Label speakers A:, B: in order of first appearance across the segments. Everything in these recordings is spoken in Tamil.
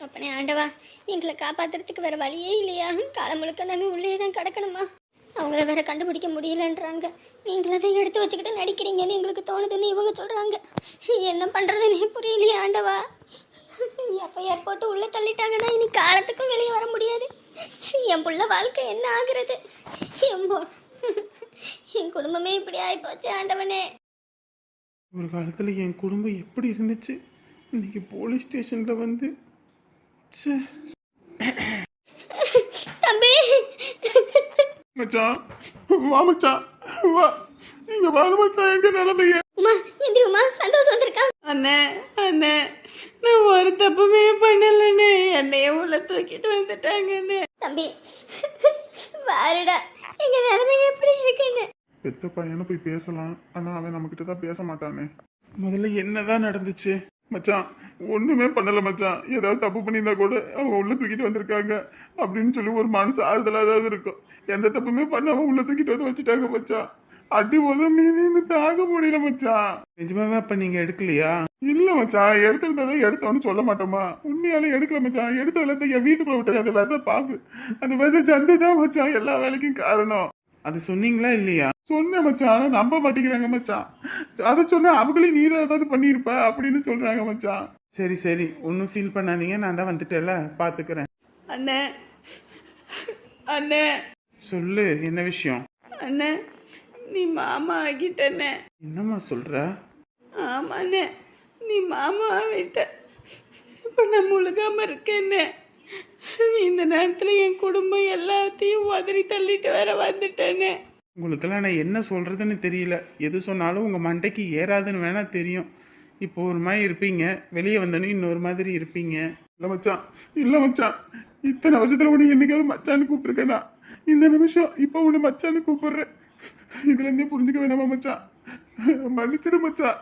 A: அப்பனே ஆண்டவா, எங்களை காப்பாத்துறதுக்கு வேற வழியே இல்லையா? காலம் முழுக்க நம்ம உள்ளே தான் கிடக்கணுமா? அவங்கள வேற கண்டுபிடிக்க முடியலன்றாங்க. நீங்கள அதை எடுத்து வச்சுக்கிட்டு நடிக்கிறீங்கன்னு எங்களுக்கு தோணுதுன்னு இவங்க சொல்றாங்க. என்ன பண்றதுன்னே புரியலையே ஆண்டவா. எஃப்ஐஆர் போட்டு உள்ள தள்ளிட்டாங்கன்னா இனி காலத்துக்கும் வெளியே வர முடியாது. என் புள்ள வாழ்க்கை என்ன ஆகுறது? என் குடும்பமே இப்படி ஆயிப்போச்சு ஆண்டவனே.
B: ஒரு காலத்தில் என் குடும்பம் எப்படி இருந்துச்சு, இன்னைக்கு போலீஸ் ஸ்டேஷனில் வந்து ச்சே.
A: தம்பி
B: மச்சான் வா மச்சான் வா, இங்க பாரு மச்சான் எங்க நிலைமைய.
A: உமா எந்திரி உமா, சந்தோஷம் வந்திருக்கா.
C: அண்ணே அண்ணே, நான் ஒரு தப்புமே பண்ணலண்ணே, என்னைய உள்ள தூக்கிட்டு வந்துட்டாங்கண்ணே.
A: தம்பி பாருடா எங்க நிலைமை எப்படி இருக்குன்னு.
B: பெத்த பையனை போய் பேசலாம், ஆனா அவன் நம்ம கிட்ட தான் பேச மாட்டானே. முதல்ல என்னதான் நடந்துச்சு மச்சான்? ஒண்ணுமே பண்ணல மச்சான். ஏதாவது தப்பு பண்ணியிருந்தா கூட அவங்க உள்ள தூக்கிட்டு வந்திருக்காங்க அப்படின்னு சொல்லி ஒரு மனசு ஆறுதலா ஏதாவது இருக்கும். எந்த தப்புமே பண்ணாம உள்ள தூக்கிட்டு வந்து வச்சுட்டாங்க மச்சான். அடி போதும் மீதி தாங்க முடியல மச்சான். நிஜமாவே அப்ப நீங்க எடுக்கலையா? இல்ல மச்சான், எடுத்திருந்ததை எடுத்தோன்னு சொல்ல மாட்டோமா? உண்மையாலே எடுக்கல மச்சான். எடுத்ததுல இருந்து என் வீட்டுக்குள்ள விட்டது அந்த விச பாம்பு, அந்த விச சண்டை தான் மச்சான் எல்லா வேலைக்கும் காரணம். அது சொன்னீங்களா இல்லையா? சொன்னேன் மச்சான், ஆனா நம்ப மாட்டேங்கிறாங்க மச்சான். அதை சொன்னா அவங்களையும் நீ ஏதாவது பண்ணிருப்ப அப்படின்னு சொல்றாங்க மச்சான். சரி சரி, ஒன்னும் ஃபீல் பண்ணாதீங்க, நான் தான் வந்துட்டேல, பாத்துக்கிறேன்.
C: அண்ணே அண்ணே,
B: சொல்லு என்ன விஷயம்?
C: அண்ணே நீ மாமா ஆகிட்டண்ணே.
B: என்னம்மா சொல்ற?
C: ஆமாண்ணே, நீ மாமா ஆகிட்ட. இப்போ நான் முழுகாம இருக்கேன்னே. இந்த நேரத்தில் என் குடும்பம் எல்லாத்தையும் உதறி தள்ளிட்டு வேற வந்துட்டேனே.
B: உங்களுக்கெல்லாம் நான் என்ன சொல்றதுன்னு தெரியல. எது சொன்னாலும் உங்க மண்டைக்கு ஏறாதுன்னு வேணா தெரியும். இப்போ ஒரு மாதிரி இருப்பீங்க, வெளியே வந்தோன்னு இன்னொரு மாதிரி இருப்பீங்க. இல்லை மச்சான், இல்லை மச்சான், இத்தனை வருஷத்துல உன்னை என்னைக்காவது மச்சான்னு கூப்பிட்டுருக்கேனா? இந்த நிமிஷம் இப்போ உன்னை மச்சான்னு கூப்பிடுறேன். இதுல இருந்தே புரிஞ்சுக்க வேணாமா மச்சான்? மன்னிச்சிடு மச்சான்.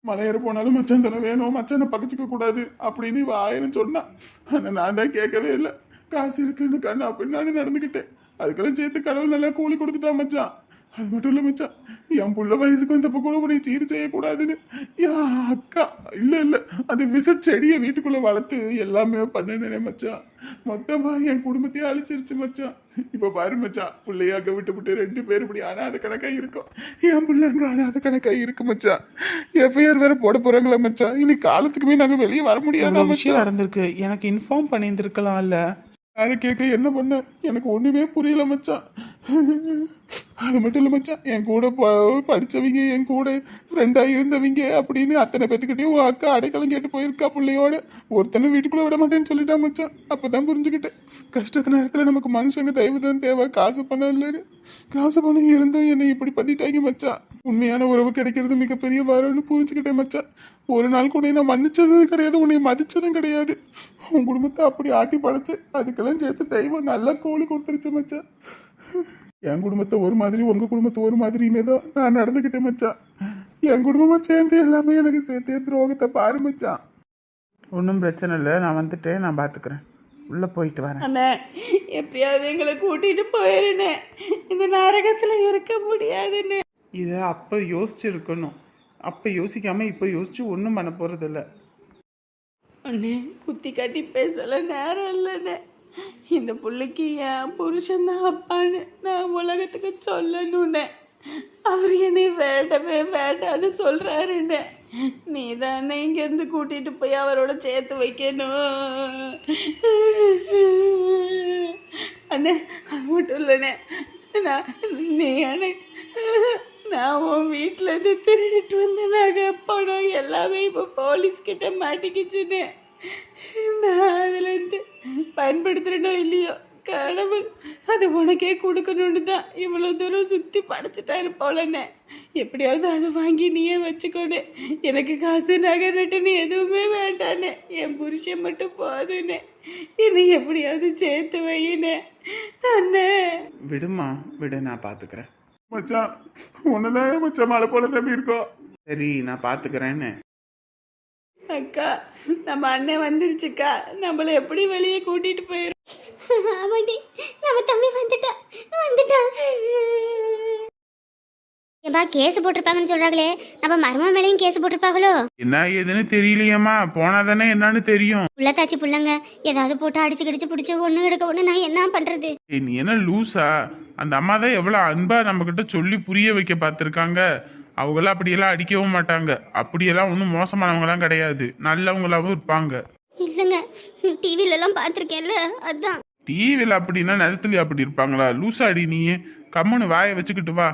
B: மலையேற போனாலும் மச்சான் தானே வேணும், மச்சானை பகச்சிக்க கூடாது அப்படின்னு இவ ஆயிரம் சொன்னா. ஆனா நான் தான் கேட்கவே இல்லை. காசு இருக்குன்னு கண்ணா அப்படின்னு நடந்துக்கிட்டேன். அதுக்கெல்லாம் சேர்த்து கடவுள் நல்லா கூலி கொடுத்துட்டான் மச்சான். அது மட்டும் இல்லை மச்சான், என் புள்ள வயசுக்கு வந்தப்ப கூட உன்னை சீர் செய்யக்கூடாதுன்னு என் அக்கா இல்லை அது விச செடியை வீட்டுக்குள்ள வளர்த்து எல்லாமே பண்ணினேன் மச்சான். மொத்தமா என் குடும்பத்தையே அழிச்சிருச்சு மச்சான். இப்ப பாரு மச்சான், பிள்ளையாக விட்டு 2 பேர் இப்படி அனாத கணக்கா இருக்கும். என் பிள்ளை அங்க அனாத கணக்கா இருக்கு மச்சான். எஃப்ஐஆர் வேற போட போறாங்களா மச்சான்? இனி காலத்துக்குமே நாங்க வெளியே வர முடியாத விஷயம் நடந்திருக்கு. எனக்கு இன்ஃபார்ம் பண்ணியிருந்திருக்கலாம்ல. யாரை கேட்க என்ன பண்ண எனக்கு ஒண்ணுமே புரியல மச்சான். அது மட்டும் இல்லை மச்சான், என் கூட படித்தவங்க, என் கூட ஃப்ரெண்டாக இருந்தவங்க அப்படின்னு அத்தனை பேத்துக்கிட்டே உன் அக்கா அடைக்கலம் கேட்டு போயிருக்கா பிள்ளையோட. ஒருத்தனை வீட்டுக்குள்ளே விட மாட்டேன்னு சொல்லிட்டா மச்சான். அப்போ தான் புரிஞ்சுக்கிட்டேன், கஷ்டத்து நேரத்தில் நமக்கு மனுஷங்க தயவு தான் தேவை, காசு பணம் இல்லைன்னு. காசு பணம் இருந்தும் என்னை இப்படி பண்ணிட்டாங்க மச்சான். உண்மையான உறவு கிடைக்கிறது மிகப்பெரிய வரன்னு புரிஞ்சுக்கிட்டேன் மச்சான். ஒரு நாள் கூட நான் மன்னிச்சதும் கிடையாது, உன்னை மதிச்சதும் கிடையாது. உன் குடும்பத்தை அப்படி ஆட்டி படைச்சு அதுக்கெல்லாம் சேர்த்து தெய்வம் நல்லா கூலி கொடுத்துருச்சு மச்சான். என் குடும்பத்தை ஒரு மாதிரி, உங்க குடும்பத்தை ஒரு மாதிரியுமே தான் நான் நடந்துக்கிட்டேன் மச்சான். என் குடும்பமா சேர்ந்து எல்லாமே எனக்கு சேர்த்து துரோகத்தை பாரு மச்சான். ஒன்றும் பிரச்சனை இல்லை, நான் வந்துட்டேன், நான் பார்த்துக்கிறேன். உள்ளே போயிட்டு வரேன்.
C: அண்ணே எப்படியாவது எங்களை கூட்டிட்டு போயிருந்தே, இந்த நரகத்தில் இருக்க முடியாதுன்னு.
B: இதை அப்போ யோசிச்சிருக்கணும். அப்போ யோசிக்காமல் இப்போ யோசிச்சு ஒன்றும் பண்ண போகிறதில்ல.
C: அண்ணே குத்தி காட்டி பேசல நேரம் இல்லைண்ணே. இந்த பிள்ளைக்கு என் புருஷன்தான் அப்பான்னு நான் உலகத்துக்கு சொல்லணுன்னே. அவர் என்னை வேண்டவே வேண்டான்னு சொல்கிறாருண்ணே. நீ தானே இங்கேருந்து கூட்டிகிட்டு போய் அவரோட சேர்த்து வைக்கணும் அண்ணே. அது மட்டும் இல்லைண்ணே, நான் உன் வீட்டிலேருந்து திருடிட்டு வந்த நகை பணம் எல்லாமே இப்போ போலீஸ்கிட்ட மாட்டிக்கிச்சுன்னு. நான் அதுலேருந்து பயன்படுத்துகிறனோ இல்லையோ, கடவுள் அது உனக்கே கொடுக்கணுன்னு தான் இவ்வளோ தூரம் சுற்றி படைச்சிட்டாரு போலண்ணே. எப்படியாவது அதை வாங்கி நீயே வச்சுக்கோனே. எனக்கு காசு நகை நட்டுன்னு எதுவுமே வேண்டானே, என் புருஷன் மட்டும் போதுண்ணே. என்னை எப்படியாவது சேர்த்து வையினே அண்ணே.
B: விடுமா விடு, நான் பார்த்துக்கிறேன் மச்சான். உன்னதான் மச்சான் மழை போல நம்பி இருக்கோம். சரி நான் பார்த்துக்கிறேன்னு.
C: அக்கா நம்ம அண்ணன் வந்துருச்சுக்கா, நம்மளை எப்படி வெளியே கூட்டிட்டு போயிடும்.
A: ஆமாண்டி, நம்ம தம்பி வந்துட்டான். ஏன்பா கேஸ் போட்டிருப்பாங்கன்னு சொல்றாங்களே, நம்ம மர்ம மேலையும் கேஸ் போட்டிருப்பாங்களோ?
B: என்ன ஏதுன்னு தெரியலையேம்மா, போனாதானே என்னன்னு தெரியும்.
A: புள்ளத்தாச்சி புள்ளங்க ஏதாவது போட்டு அடிச்சு கிடிச்சு பிடிச்சி ஒண்ணு எடுக்க ஒண்ணு நான் என்ன பண்றது?
B: ஏய், நீ என்ன லூசா? அந்த அம்மா தான் எவ்வளோ அன்பா நம்ம கிட்ட சொல்லி புரிய வைக்க பார்த்துருக்காங்க. அவங்களாம் அப்படியெல்லாம் அடிக்கவும் மாட்டாங்க. அப்படியெல்லாம் ஒன்றும் மோசமானவங்களாம் கிடையாது, நல்லவங்களாவும் இருப்பாங்க.
A: இல்லைங்க, டிவில எல்லாம் பார்த்துருக்கேன்ல, அதான்.
B: டிவியில் அப்படின்னா நிஜத்துல அப்படி இருப்பாங்களா? லூசாடி நீ, கம்முன்னு வாயை வச்சுக்கிட்டு வா.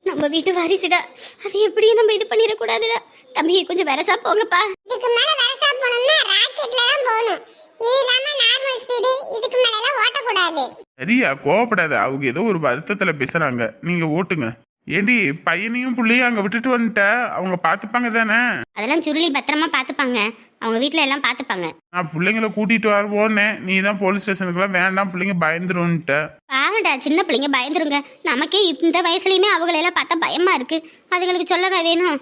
A: நம்ம வீட்டு வாரிசுடா, அது எப்படியும் நம்ம இது பண்ணிடக்கூடாதுடா. தம்பி கொஞ்சம் வரசா போங்கப்பா.
D: இதுக்கு மேல வரசா போகணும்னா ராக்கெட்ல தான் போகணும். இதுதான் நார்மல் ஸ்பீடு. இதுக்கு மேல எல்லாம் ஓட்டக்கூடாது.
B: சரியா, கோவப்படாத. அவங்க ஏதோ ஒரு வருத்தத்துல பேசுறாங்க, நீங்க ஓட்டுங்க. ஏண்டி, பையனையும் புள்ளையும் அங்க விட்டுட்டு வந்துட்ட, அவங்க பாத்துப்பாங்க தானே?
A: அதெல்லாம் சுருளி பத்திரமா பார்த்துப்பாங்க, அவங்க வீட்டில் எல்லாம் பார்த்துப்பாங்க.
B: நான் பிள்ளைங்கள கூட்டிட்டு வருவோன்னே, நீ தான் போலீஸ் ஸ்டேஷனுக்குலாம் வேண்டாம், பிள்ளைங்க பயந்துருன்ட்ட.
A: பாவண்டா, சின்ன பிள்ளைங்க பயந்துருங்க. நமக்கே இந்த வயசுலயுமே அவங்களெல்லாம் பார்த்தா பயமா இருக்கு, அதுங்களுக்கு சொல்லவா வேணும்?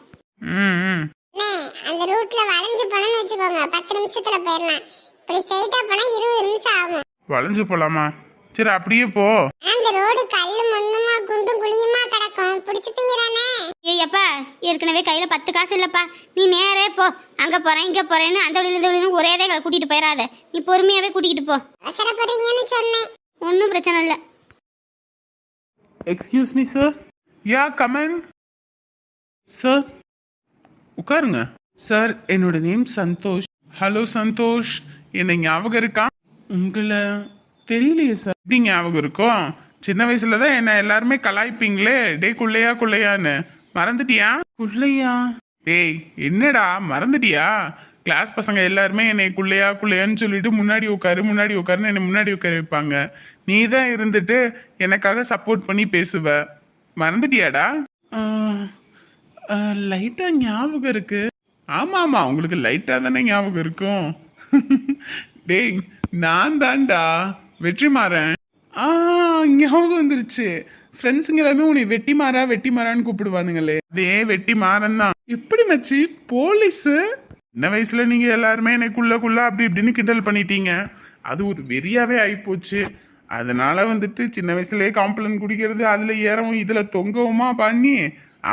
B: ம்.
D: அண்ணே, அந்த ரூட்ல வளைஞ்சு போனோம்னு வச்சுக்கோங்க, 10 நிமிஷத்துல போயிடலாம். இப்படி ஸ்ட்ரைட்டா போனா 20 நிமிஷம் ஆகும்.
B: வளைஞ்சு போலாமா? சரி அப்படியே போ.
D: அந்த ரோடு கல்லு மண்ணுமா குண்டும் குழியுமா கிடக்கும், பிடிச்சிப்பீங்க தானே?
A: ஏய் அப்பா, ஏற்கனவே கையில 10 காசு இல்லப்பா, நீ நேரே போ. அங்க போறேன் இங்க போறேன்னு அந்த வழியில இந்த வழியில ஒரே தான் எங்களை கூட்டிட்டு போயிடாத, நீ பொறுமையாவே கூட்டிகிட்டு போ.
D: அவசரப்படுறீங்கன்னு சொன்னேன்.
A: ஒன்றும் பிரச்சனை இல்லை.
B: Excuse me sir. Yeah come on sir, உட்காருங்க. சார், என்னோட நேம் சந்தோஷ். ஹலோ சந்தோஷ், என்ன ஞாபகம் இருக்கா? உங்களை தெரியலையே சார். எப்படி ஞாபகம் இருக்கும்? சின்ன வயசுல தான் என்ன எல்லாருமே கலாய்ப்பீங்களே, டே குள்ளையா குள்ளையான்னு. மறந்துட்டியா? குள்ளையா? டேய் என்னடா மறந்துட்டியா? கிளாஸ் பசங்க எல்லாருமே என்னை குள்ளையா குள்ளையான்னு சொல்லிட்டு முன்னாடி உட்காருன்னு என்னை முன்னாடி உட்கார வைப்பாங்க. நீ தான் இருந்துட்டு எனக்காக சப்போர்ட் பண்ணி பேசுவ. மறந்துட்டியாடா? லைட்டா ஞாபகம் இருக்கு. ஆமா, உங்களுக்கு லைட்டா தானே ஞாபகம் இருக்கும். டேய் நான் தான்டா வெற்றிமாறன். ஞாபகம் வந்துருச்சு. ஃப்ரெண்ட்ஸுங்க எல்லாமே உன்னை வெட்டிமாறான்னு கூப்பிடுவானுங்களே, அதே வெட்டிமாறன் தான். எப்படி மச்சி போலீஸு? சின்ன வயசுல நீங்க எல்லாருமே எனக்குள்ள அப்படி இப்படின்னு கிண்டல் பண்ணிட்டீங்க, அது ஒரு வெறியாவே ஆயிப்போச்சு. அதனால வந்துட்டு சின்ன வயசுலயே காம்ப்ளன் குடிக்கிறது, அதுல ஏறவும் இதுல தொங்கவுமா பண்ணி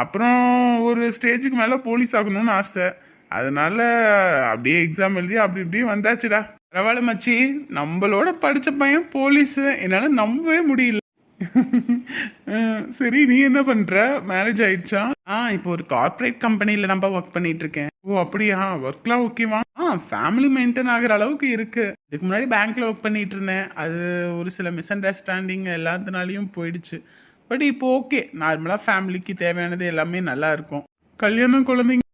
B: அப்புறம் ஒரு ஸ்டேஜுக்கு மேல போலீஸ் ஆகணும்னு ஆசை. அதனால அப்படியே எக்ஸாம் எழுதி அப்படி இப்படி வந்தாச்சுடா. பரவாயில்ல மச்சி, நம்மளோட படிச்ச பையன் போலீஸ், என்னால நம்பவே முடியல. சரி, நீ என்ன பண்ற? மேரேஜ் ஆயிடுச்சா? இப்போ ஒரு கார்ப்பரேட் கம்பெனில தான் ஒர்க் பண்ணிட்டு இருக்கேன். ஓ அப்படியா? ஒர்க்லாம் ஓகேவா? ஃபேமிலி மெயின்டைன் ஆகிற அளவுக்கு இருக்கு. இதுக்கு முன்னாடி பேங்க்ல ஒர்க் பண்ணிட்டு இருந்தேன், அது ஒரு சில மிஸ் அண்டர்ஸ்டாண்டிங் எல்லாத்தினாலையும் போயிடுச்சு. பட் இப்போ ஓகே, நார்மலா ஃபேமிலிக்கு தேவையானது எல்லாமே நல்லா இருக்கும். கல்யாணம் குழந்தைங்க?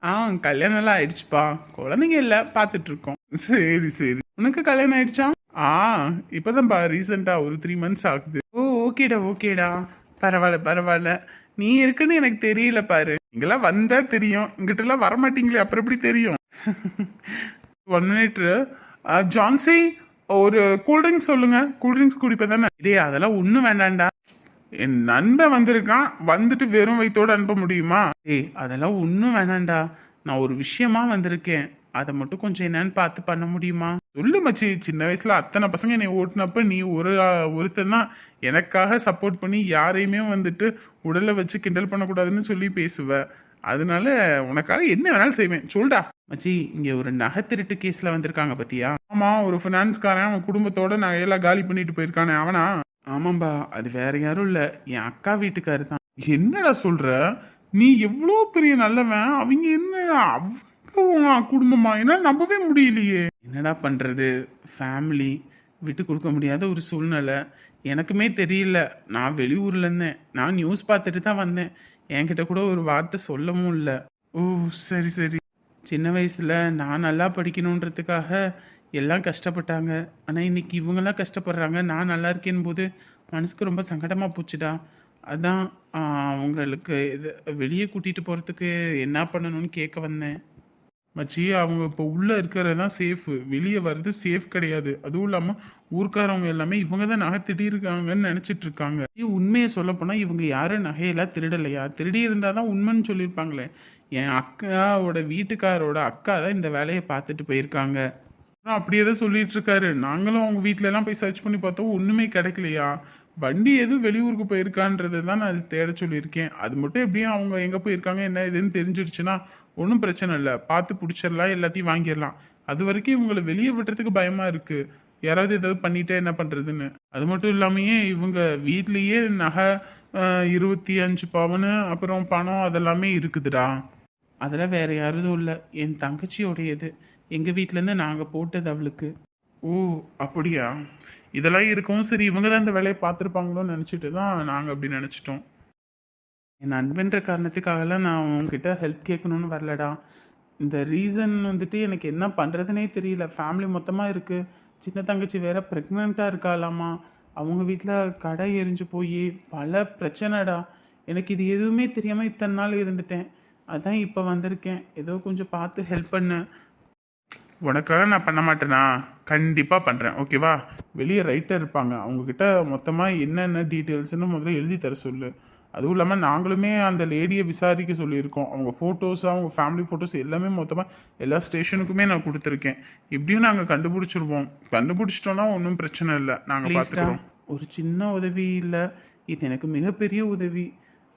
B: கல்யாணம் எல்லாம் ஆயிடுச்சுப்பா, குழந்தைங்க இல்ல, பாத்துட்டு இருக்கோம். சரி, உனக்கு கல்யாணம் ஆயிடுச்சா? இப்பதான்ப்பா ரீசெண்டா ஒரு 3 months ஆகுது. ஓ ஓகேடா, பரவாயில்ல. நீ இருக்குன்னு எனக்கு தெரியல பாரு. இங்கெல்லாம் வந்தா தெரியும், இங்கிட்ட எல்லாம் வரமாட்டீங்களே, அப்புறம் எப்படி தெரியும்? 1 minute. ஜான்சி, ஒரு கூல்ட்ரிங்க்ஸ் சொல்லுங்க. கூல்ட்ரிங்க்ஸ் குடிப்பேன் தானே? இதே அதெல்லாம் ஒன்றும் வேண்டாம்டா. என் நண்பன் வந்திருக்கான், வந்துட்டு வெறும் வயிற்றோடு அனுப்ப முடியுமா? அதெல்லாம் ஒன்றும் வேணாண்டா, நான் ஒரு விஷயமா வந்திருக்கேன், அதை மட்டும் கொஞ்சம் என்னன்னு பார்த்து பண்ண முடியுமா? சொல்லு மச்சி. சின்ன வயசுல அத்தனை பசங்க என்னை ஓட்டுனப்ப நீ ஒருத்தன் தான் எனக்காக சப்போர்ட் பண்ணி யாரையுமே வந்துட்டு உடலை வச்சு கிண்டல் பண்ணக்கூடாதுன்னு சொல்லி பேசுவ. அதனால உனக்காக என்ன வேணாலும் செய்வேன், சொல்டா. மச்சி, இங்க ஒரு நகை திருட்டு கேஸ்ல வந்திருக்காங்க பத்தியா? ஆமா, ஒரு ஃபினான்ஸ்காரன் அவன் குடும்பத்தோட நகையெல்லாம் காலி பண்ணிட்டு போயிருக்கானே, அவனா? ஆமாம்பா, அது வேற யாரும் இல்ல, என் அக்கா வீட்டுக்காரு தான். என்னடா சொல்ற? நீ எவ்வளோ பெரிய நல்லவன், அவங்க என்ன அவங்க குடும்பமா? என்னால் நம்பவே முடியலையே. என்னடா பண்றது, ஃபேமிலி விட்டு கொடுக்க முடியாத ஒரு சூழ்நிலை. எனக்குமே தெரியல, நான் வெளியூர்ல இருந்தேன், நான் நியூஸ் பார்த்துட்டு தான் வந்தேன், என்கிட்ட கூட ஒரு வார்த்தை சொல்லவும் இல்லை. ஓ சரி. சின்ன வயசுல நான் நல்லா படிக்கணுன்றதுக்காக எல்லாம் கஷ்டப்பட்டாங்க, ஆனால் இன்னைக்கு இவங்கெல்லாம் கஷ்டப்படுறாங்க, நான் நல்லா இருக்கேன் போது மனசுக்கு ரொம்ப சங்கடமாக போச்சுடா. அதான் அவங்களுக்கு இது வெளியே கூட்டிகிட்டு போகிறதுக்கு என்ன பண்ணணும்னு கேட்க வந்தேன். மச்சி, அவங்க இப்போ உள்ளே இருக்கிறது தான் சேஃபு, வெளியே வர்றது சேஃப் கிடையாது. அதுவும் இல்லாமல் ஊர்க்காரவங்க எல்லாமே இவங்க தான் நகை திருடிருக்காங்கன்னு நினச்சிட்டு இருக்காங்க. உண்மையை சொல்லப்போனால் இவங்க யாரும் நகையெல்லாம் திருடலையா? திருடி இருந்தால் தான் உண்மைன்னு சொல்லியிருப்பாங்களே. என் அக்காவோட வீட்டுக்காரோட அக்கா தான் இந்த வேலையை பார்த்துட்டு போயிருக்காங்க. அப்படியே தான் சொல்லிட்டு இருக்காரு. நாங்களும் அவங்க வீட்டில எல்லாம் போய் சர்ச் பண்ணி பார்த்தோம், ஒன்றுமே கிடைக்கலையா. வண்டி எதுவும் வெளியூருக்கு போயிருக்கான்றது தான் நான் அது தேட சொல்லியிருக்கேன். அது மட்டும் எப்படியும் அவங்க எங்கே போயிருக்காங்க என்ன இதுன்னு தெரிஞ்சிடுச்சுன்னா ஒன்றும் பிரச்சனை இல்லை, பார்த்து பிடிச்சிடலாம், எல்லாத்தையும் வாங்கிடலாம். அது வரைக்கும் இவங்களை வெளியே விடுறதுக்கு பயமாக இருக்குது, யாராவது ஏதாவது பண்ணிட்டா என்ன பண்ணுறதுன்னு. அது மட்டும் இல்லாமையே இவங்க வீட்லேயே நகை 25 பவுனு அப்புறம் பணம் அதெல்லாமே இருக்குதுடா. அதெல்லாம் வேற யாரும் இல்லை, என் தங்கச்சியோடையது. எங்கள் வீட்டிலேருந்து நாங்கள் போட்டது அவளுக்கு. ஓ அப்படியா? இதெல்லாம் இருக்கவும் சரி, இவங்க தான் இந்த வேலையை பார்த்துருப்பாங்களோன்னு நினச்சிட்டு தான் நாங்கள் அப்படி நினச்சிட்டோம். என் அன்பன்ற காரணத்துக்காகலாம் நான் உங்ககிட்ட ஹெல்ப் கேட்கணுன்னு வரலடா. இந்த ரீசன் வந்துட்டு எனக்கு என்ன பண்ணுறதுனே தெரியல. ஃபேமிலி மொத்தமாக இருக்குது. சின்ன தங்கச்சி வேற ப்ரெக்னெண்ட்டாக இருக்காளாமா. அவங்க வீட்டில் கடை எரிஞ்சு போய் பல பிரச்சனைடா. எனக்கு இது எதுவுமே தெரியாமல் இத்தனை நாள் இருந்துட்டேன். அதான் இப்போ வந்திருக்கேன், ஏதோ கொஞ்சம் பார்த்து ஹெல்ப் பண்ணு. உனக்காக நான் பண்ண மாட்டேனா? கண்டிப்பாக பண்ணுறேன், ஓகேவா? வெளியே ரைட்டர் இருப்பாங்க, அவங்கக்கிட்ட மொத்தமாக என்னென்ன டீட்டெயில்ஸ்னு முதல்ல எழுதி தர சொல்லு. அதுவும் இல்லாமல் நாங்களுமே அந்த லேடியை விசாரிக்க சொல்லியிருக்கோம். அவங்க ஃபோட்டோஸ், அவங்க ஃபேமிலி ஃபோட்டோஸ் எல்லாமே மொத்தமாக எல்லா ஸ்டேஷனுக்குமே நான் கொடுத்துருக்கேன். இப்படியும் நாங்கள் கண்டுபிடிச்சிருவோம். கண்டுபிடிச்சிட்டோன்னா ஒன்றும் பிரச்சனை இல்லை, நாங்கள் பார்த்துக்கிறோம். ஒரு சின்ன உதவி இல்லை, இது எனக்கு மிகப்பெரிய உதவி.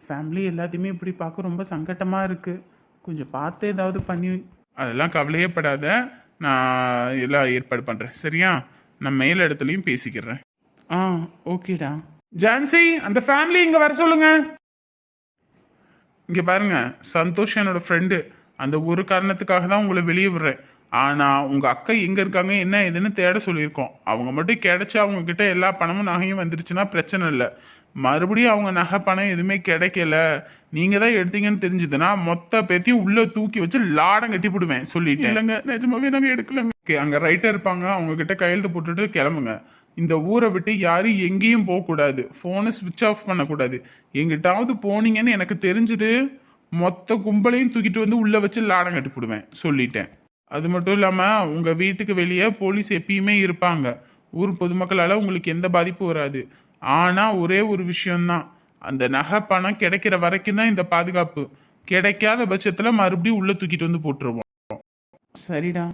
B: ஃபேமிலி எல்லாத்தையுமே இப்படி பார்க்க ரொம்ப சங்கட்டமாக இருக்குது. கொஞ்சம் பார்த்து ஏதாவது பண்ணி. அதெல்லாம் கவலையே படாத, நான் எல்லாம் ஏற்பாடு பண்ணுறேன், சரியா? நான் மேல் இடத்துலையும் பேசிக்கிறேன். ஆ ஓகேடா. ஜான்சி, அந்த ஃபேமிலி இங்கே வர சொல்லுங்க. இங்கே பாருங்க, சந்தோஷ் என்னோட ஃப்ரெண்டு. அந்த ஒரு காரணத்துக்காக தான் உங்களை வெளியே விடுறேன். ஆனால் உங்கள் அக்கா எங்கே இருக்காங்க என்ன ஏதுன்னு தேட சொல்லியிருக்கோம். அவங்க மட்டும் கிடைச்சா அவங்கக்கிட்ட எல்லா பணமும் நகையும் வந்துருச்சுன்னா பிரச்சனை இல்லை. மறுபடியும் அவங்க நகை பணம் எதுவுமே கிடைக்கல, நீங்கள் தான் எடுத்தீங்கன்னு தெரிஞ்சுதுன்னா மொத்த பேத்தையும் உள்ளே தூக்கி வச்சு லாடம் கட்டி போடுவேன் சொல்லிட்டேன். இல்லைங்க, நிஜமாவே நாங்கள் எடுக்கலங்க. அங்கே ரைட்டர் இருப்பாங்க, அவங்கக்கிட்ட கையெழுத்து போட்டுட்டு கிளம்புங்க. இந்த ஊரை விட்டு யாரும் எங்கேயும் போகக்கூடாது, ஃபோனை ஸ்விட்ச் ஆஃப் பண்ணக்கூடாது. எங்கிட்டாவது போனீங்கன்னு எனக்கு தெரிஞ்சது மொத்த கும்பலையும் தூக்கிட்டு வந்து உள்ளே வச்சு லாடம் கட்டி போடுவேன் சொல்லிட்டேன். அது மட்டும் இல்லாமல் உங்கள் வீட்டுக்கு வெளியே போலீஸ் எப்பயுமே இருப்பாங்க. ஊர் பொதுமக்களால் உங்களுக்கு எந்த பாதிப்பும் வராது. ஆனால் ஒரே ஒரு விஷயம்தான், அந்த நகை பணம் கிடைக்கிற வரைக்கும் தான் இந்த பாதுகாப்பு. கிடைக்காத பட்சத்தில் மறுபடியும் உள்ளே தூக்கிட்டு வந்து போட்டுருவோம். சரிடா.